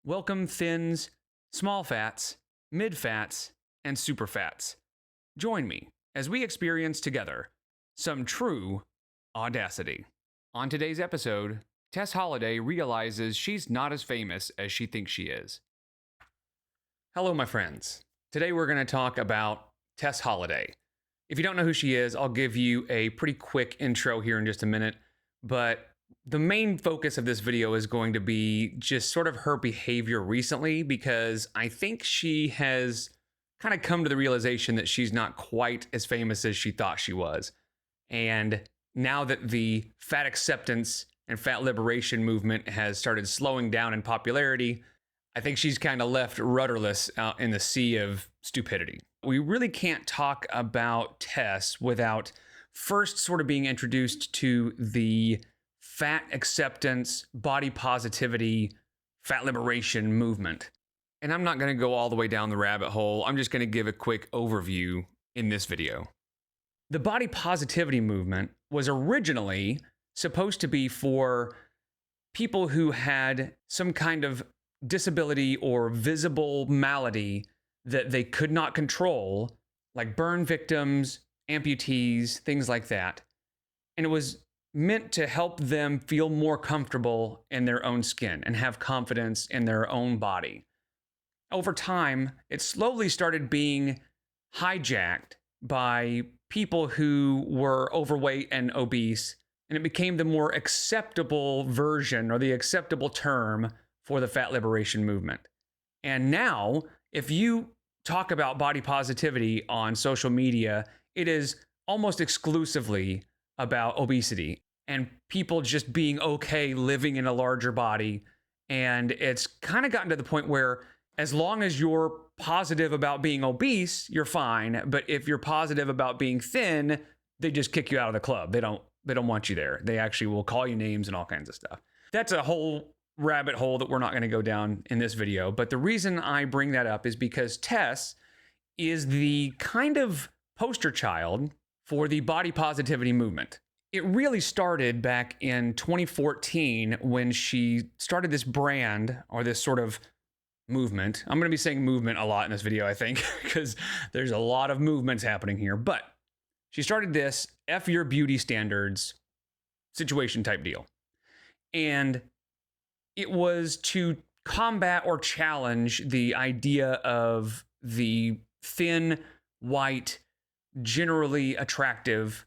Welcome thins, small fats, mid fats, and super fats. Join me as we experience together some true audacity. On today's episode, Tess Holliday realizes she's not as famous as she thinks she is. Hello, my friends. Today we're going to talk about Tess Holliday. If you don't know who she is, I'll give you a pretty quick intro here in just a minute, but the main focus of this video is going to be just sort of her behavior recently, because I think she has kind of come to the realization that she's not quite as famous as she thought she was. And now that the fat acceptance and fat liberation movement has started slowing down in popularity, I think she's kind of left rudderless out in the sea of stupidity. We really can't talk about Tess without first sort of being introduced to the fat acceptance, body positivity, fat liberation movement. And I'm not going to go all the way down the rabbit hole. I'm just going to give a quick overview in this video. The body positivity movement was originally supposed to be for people who had some kind of disability or visible malady that they could not control, like burn victims, amputees, things like that. And it was meant to help them feel more comfortable in their own skin and have confidence in their own body. Over time, it slowly started being hijacked by people who were overweight and obese, and it became the more acceptable version or the acceptable term for the fat liberation movement. And now, if you talk about body positivity on social media, it is almost exclusively about obesity and people just being okay living in a larger body. And it's kind of gotten to the point where as long as you're positive about being obese, you're fine. But if you're positive about being thin, they just kick you out of the club. They don't want you there. They actually will call you names and all kinds of stuff. That's a whole rabbit hole that we're not going to go down in this video. But the reason I bring that up is because Tess is the kind of poster child for the body positivity movement. It really started back in 2014 when she started this brand or this sort of movement. I'm going to be saying movement a lot in this video, I think, because there's a lot of movements happening here. But she started this F your beauty standards situation type deal. And it was to combat or challenge the idea of the thin, white, generally attractive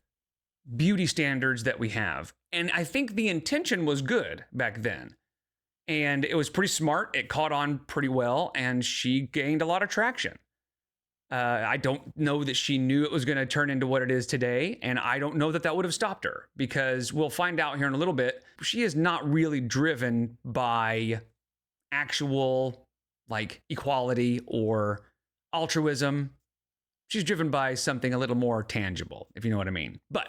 beauty standards that we have. And I think the intention was good back then. And it was pretty smart. It caught on pretty well, and she gained a lot of traction. I don't know that she knew it was going to turn into what it is today, and I don't know that that would have stopped her, because we'll find out here in a little bit, she is not really driven by actual like equality or altruism. She's driven by something a little more tangible, if you know what I mean. But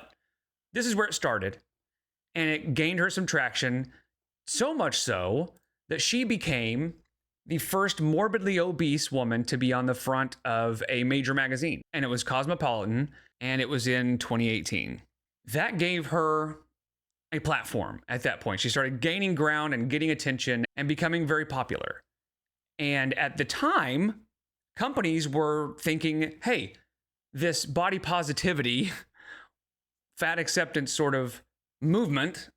this is where it started, and it gained her some traction, so much so that she became the first morbidly obese woman to be on the front of a major magazine. And it was Cosmopolitan, and it was in 2018. That gave her a platform at that point. She started gaining ground and getting attention and becoming very popular. And at the time, companies were thinking, hey, this body positivity, fat acceptance sort of movement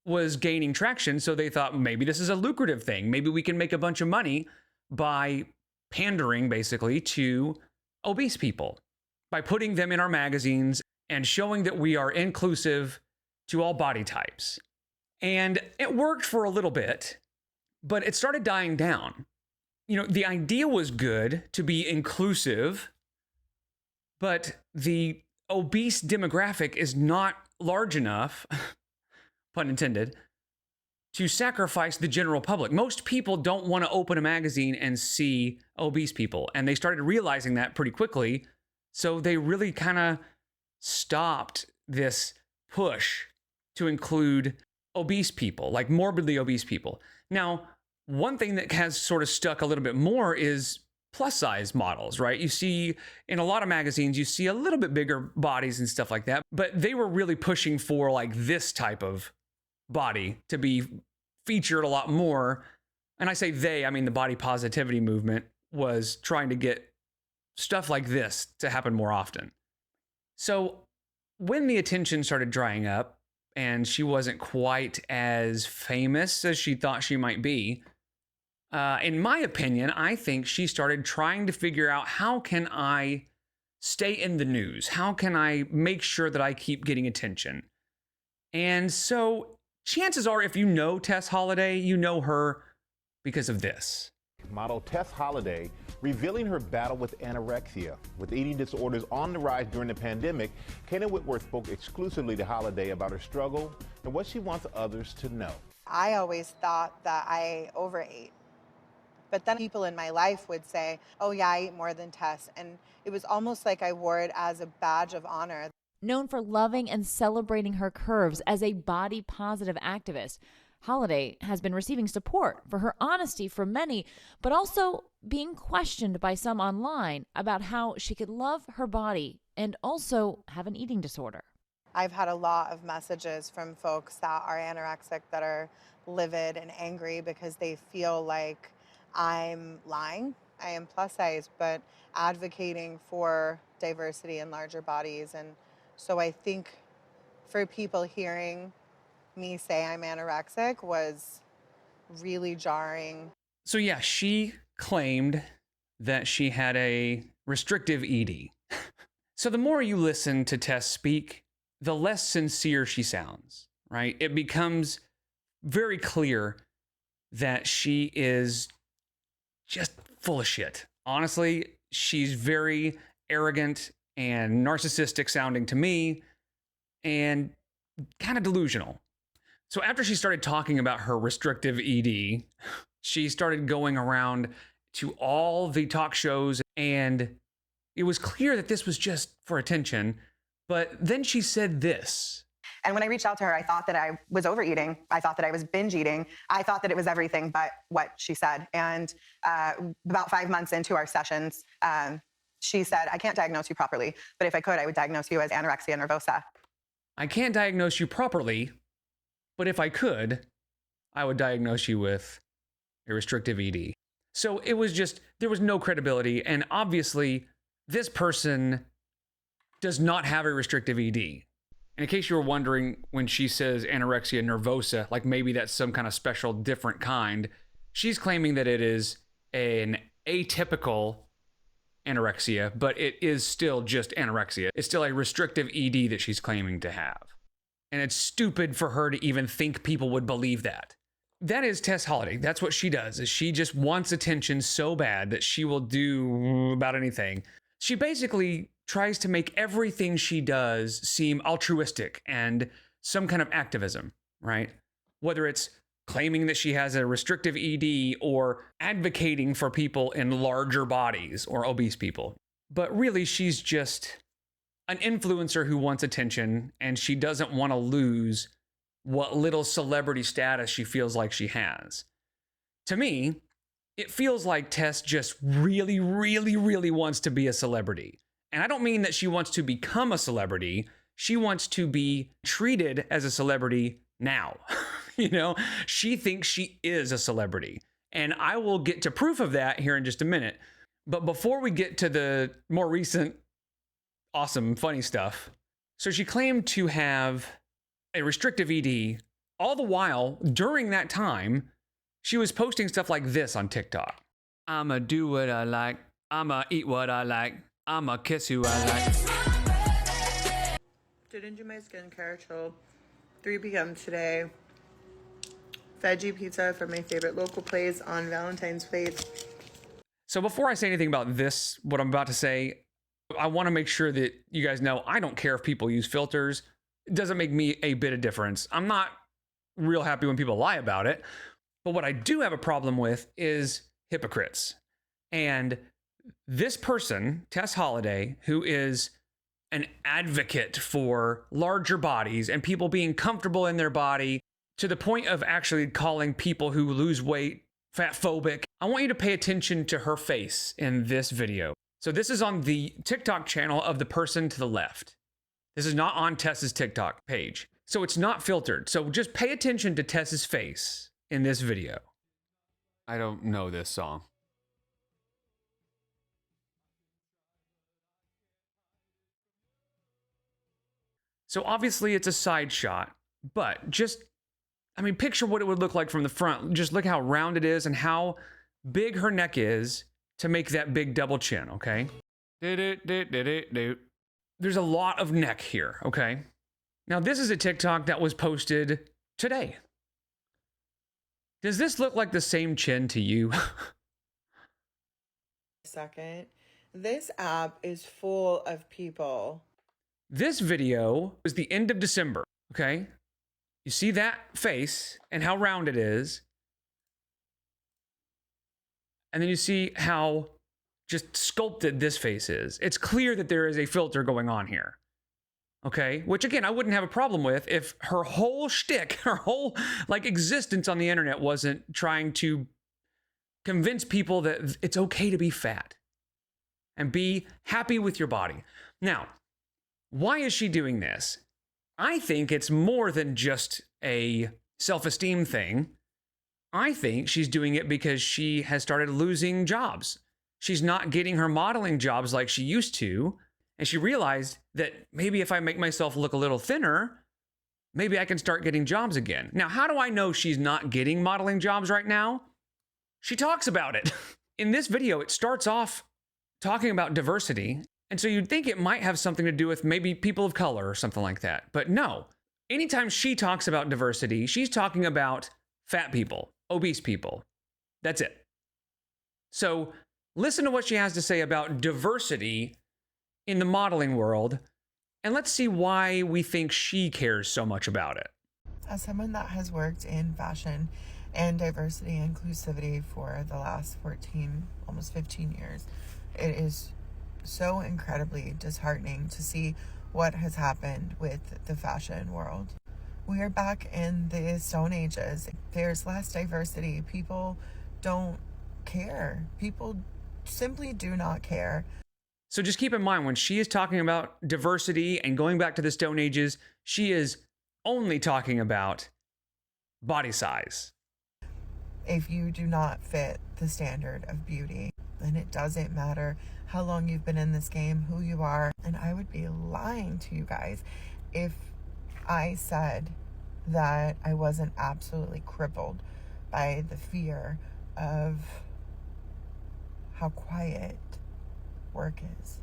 was gaining traction. So they thought maybe this is a lucrative thing. Maybe we can make a bunch of money by pandering basically to obese people, by putting them in our magazines and showing that we are inclusive to all body types. And it worked for a little bit, but it started dying down. You know, the idea was good to be inclusive, but the obese demographic is not large enough, pun intended, to sacrifice the general public. Most people don't want to open a magazine and see obese people, and they started realizing that pretty quickly, so they really kind of stopped this push to include obese people, like morbidly obese people. Now, one thing that has sort of stuck a little bit more is plus size models, right? You see in a lot of magazines, you see a little bit bigger bodies and stuff like that, but they were really pushing for like this type of body to be featured a lot more and I say they, I mean the body positivity movement, was trying to get stuff like this to happen more often. So when the attention started drying up and she wasn't quite as famous as she thought she might be, in my opinion, I think she started trying to figure out, how can I stay in the news? How can I make sure that I keep getting attention? And so chances are, if you know Tess Holliday, you know her because of this. Model Tess Holliday revealing her battle with anorexia. With eating disorders on the rise during the pandemic, Kana Whitworth spoke exclusively to Holliday about her struggle and what she wants others to know. I always thought that I overate. But then people in my life would say, oh yeah, I eat more than Tess. And it was almost like I wore it as a badge of honor. Known for loving and celebrating her curves as a body positive activist, Holliday has been receiving support for her honesty from many, but also being questioned by some online about how she could love her body and also have an eating disorder. I've had a lot of messages from folks that are anorexic that are livid and angry because they feel like I'm lying. I am plus size, but advocating for diversity in larger bodies. And so I think for people hearing me say I'm anorexic was really jarring. So yeah, she claimed that she had a restrictive ED. So the more you listen to Tess speak, the less sincere she sounds, right? It becomes very clear that she is just full of shit. Honestly, she's very arrogant and narcissistic sounding to me, and kind of delusional. So after she started talking about her restrictive ED, she started going around to all the talk shows, and it was clear that this was just for attention. But then she said this. And when I reached out to her, I thought that I was overeating. I thought that I was binge eating. I thought that it was everything but what she said. And about 5 months into our sessions, she said, I can't diagnose you properly, but if I could, I would diagnose you as anorexia nervosa. I can't diagnose you properly, but if I could, I would diagnose you with a restrictive ED. So it was just, there was no credibility. And obviously, this person does not have a restrictive ED. And in case you were wondering, when she says anorexia nervosa, like maybe that's some kind of special different kind, she's claiming that it is an atypical anorexia, but it is still just anorexia. It's still a restrictive ED that she's claiming to have. And it's stupid for her to even think people would believe that. That is Tess Holliday. That's what she does, is she just wants attention so bad that she will do about anything. She basically tries to make everything she does seem altruistic and some kind of activism, right? Whether it's claiming that she has a restrictive ED or advocating for people in larger bodies or obese people. But really, she's just an influencer who wants attention, and she doesn't want to lose what little celebrity status she feels like she has. To me, it feels like Tess just really, really, really wants to be a celebrity. And I don't mean that she wants to become a celebrity. She wants to be treated as a celebrity now. You know, she thinks she is a celebrity. And I will get to proof of that here in just a minute. But before we get to the more recent, awesome, funny stuff. So she claimed to have a restrictive ED. All the while, during that time, she was posting stuff like this on TikTok. I'ma do what I like. I'ma eat what I like. I'ma kiss who I like. Didn't do my skincare till 3 p.m. today. Veggie pizza from my favorite local place on Valentine's plate. So before I say anything about this, what I'm about to say, I want to make sure that you guys know I don't care if people use filters. It doesn't make me a bit of difference. I'm not real happy when people lie about it. But what I do have a problem with is hypocrites. And this person, Tess Holliday, who is an advocate for larger bodies and people being comfortable in their body to the point of actually calling people who lose weight fat phobic. I want you to pay attention to her face in this video. So this is on the TikTok channel of the person to the left. This is not on Tess's TikTok page. So it's not filtered. So just pay attention to Tess's face in this video. I don't know this song. So obviously it's a side shot, but just, I mean, picture what it would look like from the front. Just look how round it is and how big her neck is to make that big double chin, okay? There's a lot of neck here, okay? Now, this is a TikTok that was posted today. Does this look like the same chin to you? Second, this app is full of people. This video was the end of December, okay? You see that face and how round it is. And then you see how just sculpted this face is. It's clear that there is a filter going on here. Okay? Which again, I wouldn't have a problem with if her whole shtick, her whole existence on the internet wasn't trying to convince people that it's okay to be fat and be happy with your body. Now, why is she doing this? I think it's more than just a self-esteem thing. I think she's doing it because she has started losing jobs. She's not getting her modeling jobs like she used to. And she realized that maybe if I make myself look a little thinner, maybe I can start getting jobs again. Now, how do I know she's not getting modeling jobs right now? She talks about it. In this video, it starts off talking about diversity. And so you'd think it might have something to do with maybe people of color or something like that. But no, anytime she talks about diversity, she's talking about fat people, obese people. That's it. So listen to what she has to say about diversity in the modeling world, and let's see why we think she cares so much about it. As someone that has worked in fashion and diversity and inclusivity for the last 14, almost 15 years, it is so incredibly disheartening to see what has happened with the fashion world. We are back in the Stone Ages. There's less diversity. People don't care. People simply do not care. So just keep in mind, when she is talking about diversity and going back to the Stone Ages, she is only talking about body size. If you do not fit the standard of beauty, then it doesn't matter how long you've been in this game, who you are. And I would be lying to you guys if I said that I wasn't absolutely crippled by the fear of how quiet work is.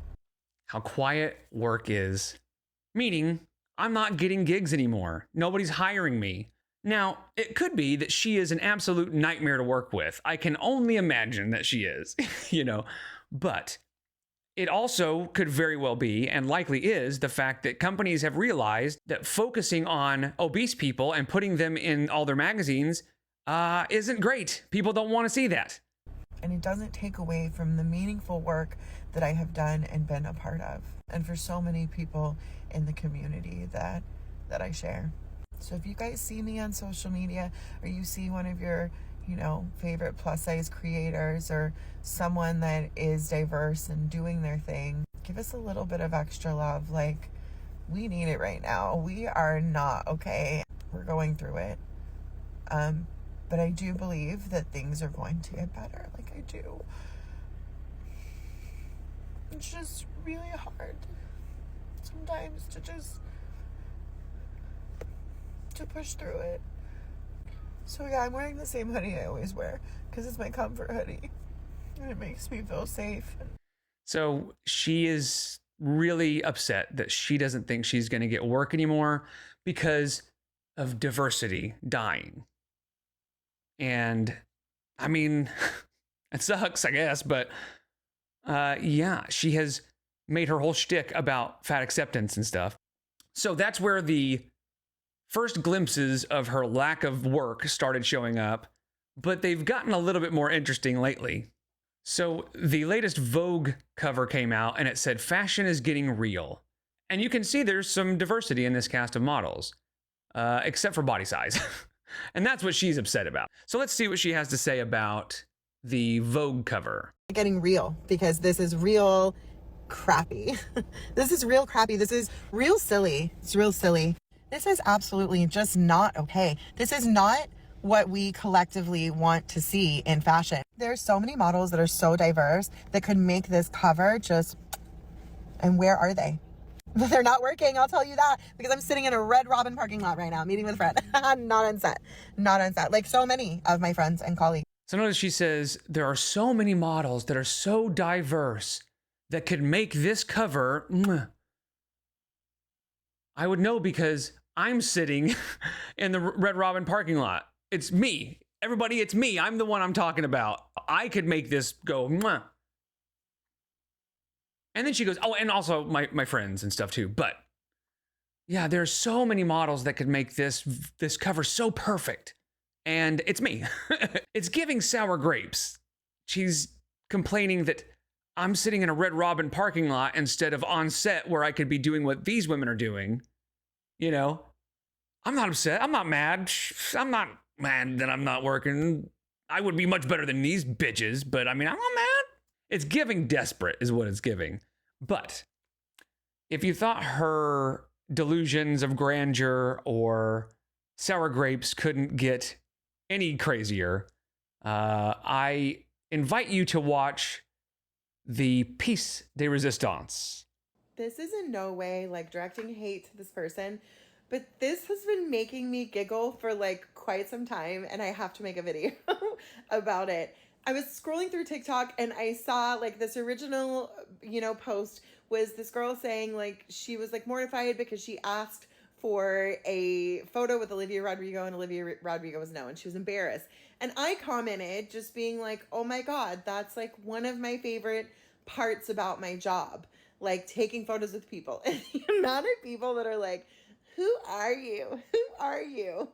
How quiet work is. Meaning, I'm not getting gigs anymore. Nobody's hiring me. Now, it could be that she is an absolute nightmare to work with. I can only imagine that she is, but it also could very well be, and likely is, the fact that companies have realized that focusing on obese people and putting them in all their magazines isn't great. People don't want to see that. And it doesn't take away from the meaningful work that I have done and been a part of, and for so many people in the community that I share. So if you guys see me on social media, or you see one of your, favorite plus size creators or someone that is diverse and doing their thing, give us a little bit of extra love. We need it right now. We are not okay. We're going through it. But I do believe that things are going to get better. I do. It's just really hard sometimes to push through it. So yeah, I'm wearing the same hoodie I always wear because it's my comfort hoodie and it makes me feel safe. So she is really upset that she doesn't think she's going to get work anymore because of diversity dying. And I mean, it sucks, I guess, but yeah, she has made her whole shtick about fat acceptance and stuff. So that's where the first glimpses of her lack of work started showing up, but they've gotten a little bit more interesting lately. So the latest Vogue cover came out and it said, "Fashion is getting real." And you can see there's some diversity in this cast of models, except for body size. And that's what she's upset about. So let's see what she has to say about the Vogue cover. Getting real, because this is real crappy. This is real crappy. This is real silly. It's real silly. This is absolutely just not okay. This is not what we collectively want to see in fashion. There's so many models that are so diverse that could make this cover just, and where are they? They're not working, I'll tell you that, because I'm sitting in a Red Robin parking lot right now, meeting with a friend. Not on set. Not on set. Like so many of my friends and colleagues. So notice she says, there are so many models that are so diverse that could make this cover. I would know because I'm sitting in the Red Robin parking lot. It's me. Everybody, it's me. I'm the one I'm talking about. I could make this go. Mwah. And then she goes, oh, and also my friends and stuff too. But yeah, there's so many models that could make this cover so perfect. And it's me. It's giving sour grapes. She's complaining that I'm sitting in a Red Robin parking lot instead of on set where I could be doing what these women are doing. You know, I'm not upset. I'm not mad. I'm not mad that I'm not working. I would be much better than these bitches, but I mean, I'm not mad. It's giving desperate is what it's giving. But if you thought her delusions of grandeur or sour grapes couldn't get any crazier, I invite you to watch the Piece de Resistance. This is in no way like directing hate to this person, but this has been making me giggle for like quite some time, and I have to make a video about it. I was scrolling through TikTok and I saw like this original, post was this girl saying like she was like mortified because she asked for a photo with Olivia Rodrigo and Olivia Rodrigo was no, and she was embarrassed. And I commented just being like, oh my God, that's like one of my favorite parts about my job, like taking photos with people. And the amount of people that are like, who are you? Who are you?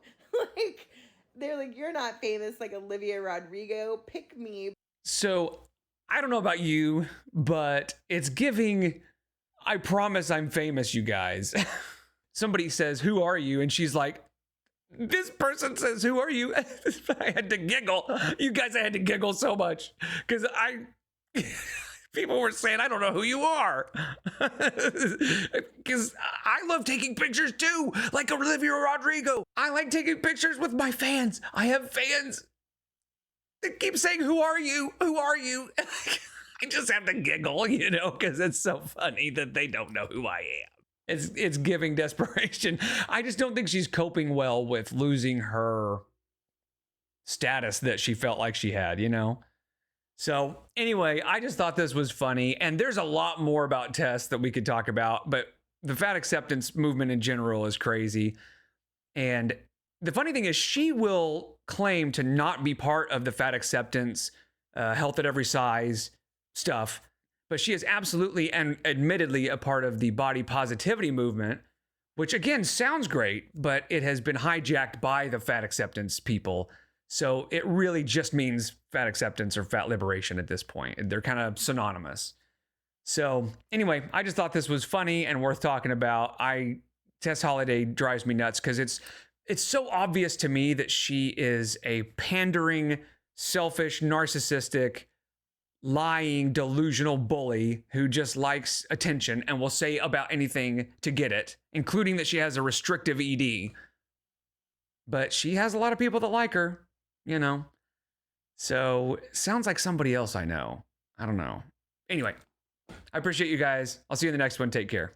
Like, they're like, you're not famous like Olivia Rodrigo. Pick me. So I don't know about you, but it's giving, I promise I'm famous, you guys. Somebody says, who are you? And she's like, this person says, who are you? I had to giggle. You guys, I had to giggle so much because people were saying, I don't know who you are. Because I love taking pictures too, like Olivia Rodrigo. I like taking pictures with my fans. I have fans that keep saying, who are you? Who are you? I just have to giggle, because it's so funny that they don't know who I am. It's giving desperation. I just don't think she's coping well with losing her status that she felt like she had, So anyway, I just thought this was funny. And there's a lot more about Tess that we could talk about, but the fat acceptance movement in general is crazy. And the funny thing is she will claim to not be part of the fat acceptance, health at every size stuff, but she is absolutely and admittedly a part of the body positivity movement, which again sounds great, but it has been hijacked by the fat acceptance people. So it really just means fat acceptance or fat liberation at this point. They're kind of synonymous. So anyway, I just thought this was funny and worth talking about. Tess Holliday drives me nuts because it's so obvious to me that she is a pandering, selfish, narcissistic, lying, delusional bully who just likes attention and will say about anything to get it, including that she has a restrictive ED. But she has a lot of people that like her, So it sounds like somebody else I know. I don't know. Anyway, I appreciate you guys. I'll see you in the next one. Take care.